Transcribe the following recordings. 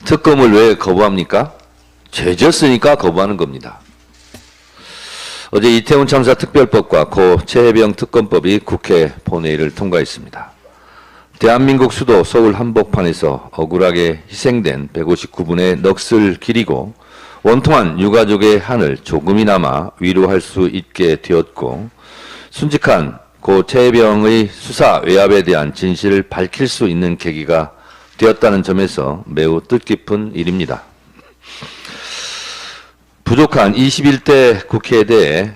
특검을 왜 거부합니까? 죄졌으니까 거부하는 겁니다. 어제 이태원 참사 특별법과 고 최혜병 특검법이 국회 본회의를 통과했습니다. 대한민국 수도 서울 한복판에서 억울하게 희생된 159분의 넋을 기리고 원통한 유가족의 한을 조금이나마 위로할 수 있게 되었고, 순직한 고 최혜병의 수사 외압에 대한 진실을 밝힐 수 있는 계기가 되었다는 점에서 매우 뜻깊은 일입니다. 부족한 21대 국회에 대해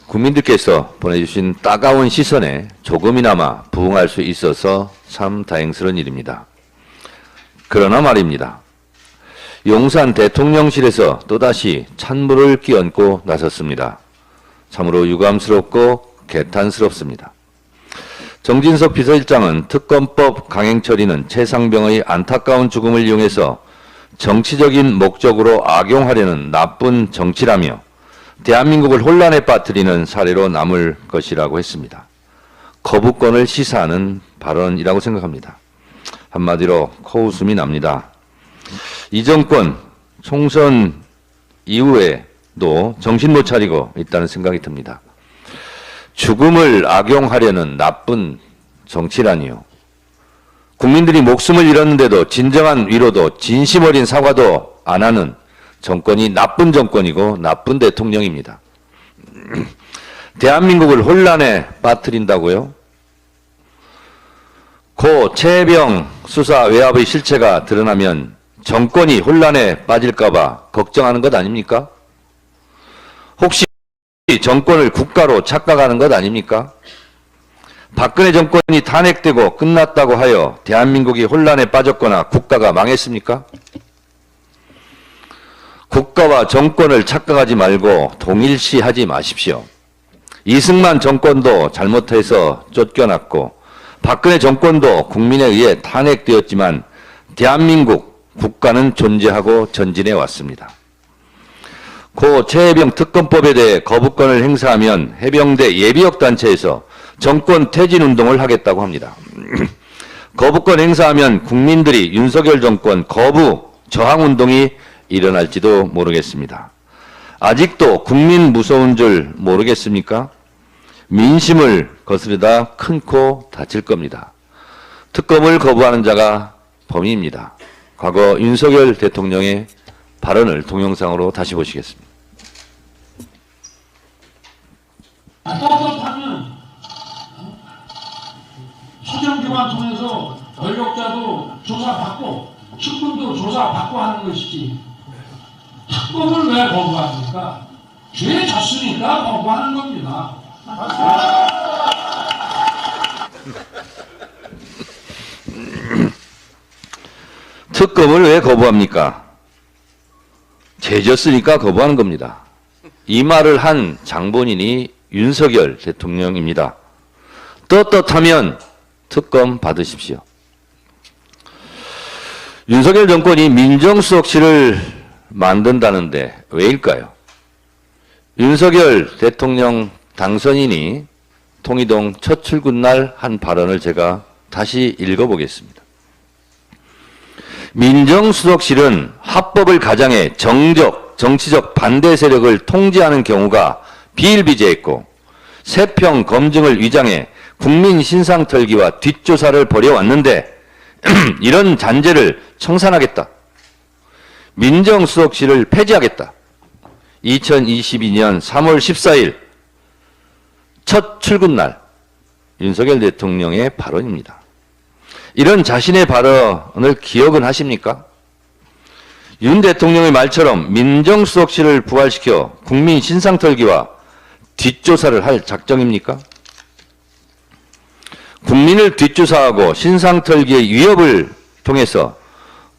국민들께서 보내주신 따가운 시선에 조금이나마 부응할 수 있어서 참 다행스러운 일입니다. 그러나 말입니다. 용산 대통령실에서 또다시 찬물을 끼얹고 나섰습니다. 참으로 유감스럽고 개탄스럽습니다. 정진석 비서실장은 특검법 강행 처리는 최상병의 안타까운 죽음을 이용해서 정치적인 목적으로 악용하려는 나쁜 정치라며 대한민국을 혼란에 빠뜨리는 사례로 남을 것이라고 했습니다. 거부권을 시사하는 발언이라고 생각합니다. 한마디로 코웃음이 납니다. 이 정권 총선 이후에도 정신 못 차리고 있다는 생각이 듭니다. 죽음을 악용하려는 나쁜 정치라니요. 국민들이 목숨을 잃었는데도 진정한 위로도 진심 어린 사과도 안 하는 정권이 나쁜 정권이고 나쁜 대통령입니다. 대한민국을 혼란에 빠뜨린다고요? 고 최혜병 수사 외압의 실체가 드러나면 정권이 혼란에 빠질까봐 걱정하는 것 아닙니까? 혹시 정권을 국가로 착각하는 것 아닙니까? 박근혜 정권이 탄핵되고 끝났다고 하여 대한민국이 혼란에 빠졌거나 국가가 망했습니까? 국가와 정권을 착각하지 말고 동일시하지 마십시오. 이승만 정권도 잘못해서 쫓겨났고 박근혜 정권도 국민에 의해 탄핵되었지만 대한민국 국가는 존재하고 전진해 왔습니다. 고 최혜병 특검법에 대해 거부권을 행사하면 해병대 예비역 단체에서 정권 퇴진 운동을 하겠다고 합니다. 거부권 행사하면 국민들이 윤석열 정권 거부 저항 운동이 일어날지도 모르겠습니다. 아직도 국민 무서운 줄 모르겠습니까? 민심을 거스르다 큰 코 다칠 겁니다. 특검을 거부하는 자가 범인입니다. 과거 윤석열 대통령의 발언을 동영상으로 다시 보시겠습니다. 떳떳하면 수정기관 통해서 권력자도 조사받고 측근도 조사받고 하는 것이지 특검을 왜 거부합니까? 죄 졌으니까 거부하는 겁니다. 특검을 왜 거부합니까? 죄졌으니까 거부하는 겁니다. 이 말을 한 장본인이 윤석열 대통령입니다. 떳떳하면 특검 받으십시오. 윤석열 정권이 민정수석실을 만든다는데 왜일까요? 윤석열 대통령 당선인이 통이동 첫 출근날 한 발언을 제가 다시 읽어보겠습니다. 민정수석실은 합법을 가장해 정치적 반대 세력을 통제하는 경우가 비일비재했고 세평 검증을 위장해 국민 신상 털기와 뒷조사를 벌여왔는데 이런 잔재를 청산하겠다. 민정수석실을 폐지하겠다. 2022년 3월 14일 첫 출근날 윤석열 대통령의 발언입니다. 이런 자신의 발언을 기억은 하십니까? 윤 대통령의 말처럼 민정수석실을 부활시켜 국민 신상털기와 뒷조사를 할 작정입니까? 국민을 뒷조사하고 신상털기의 위협을 통해서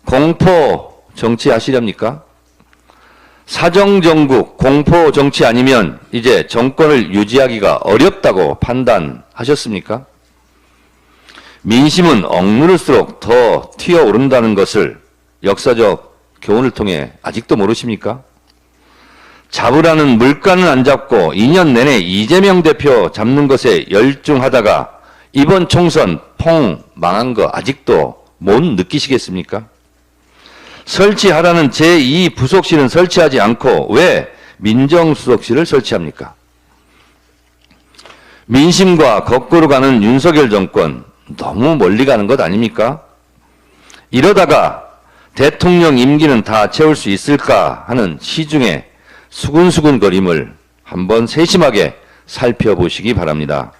공포 정치하시렵니까? 사정정국, 공포 정치 아니면 이제 정권을 유지하기가 어렵다고 판단하셨습니까? 민심은 억누를수록 더 튀어오른다는 것을 역사적 교훈을 통해 아직도 모르십니까? 잡으라는 물가는 안 잡고 2년 내내 이재명 대표 잡는 것에 열중하다가 이번 총선 퐁 망한 거 아직도 못 느끼시겠습니까? 설치하라는 제2부속실은 설치하지 않고 왜 민정수석실을 설치합니까? 민심과 거꾸로 가는 윤석열 정권 너무 멀리 가는 것 아닙니까? 이러다가 대통령 임기는 다 채울 수 있을까 하는 시중의 수근수근거림을 한번 세심하게 살펴보시기 바랍니다.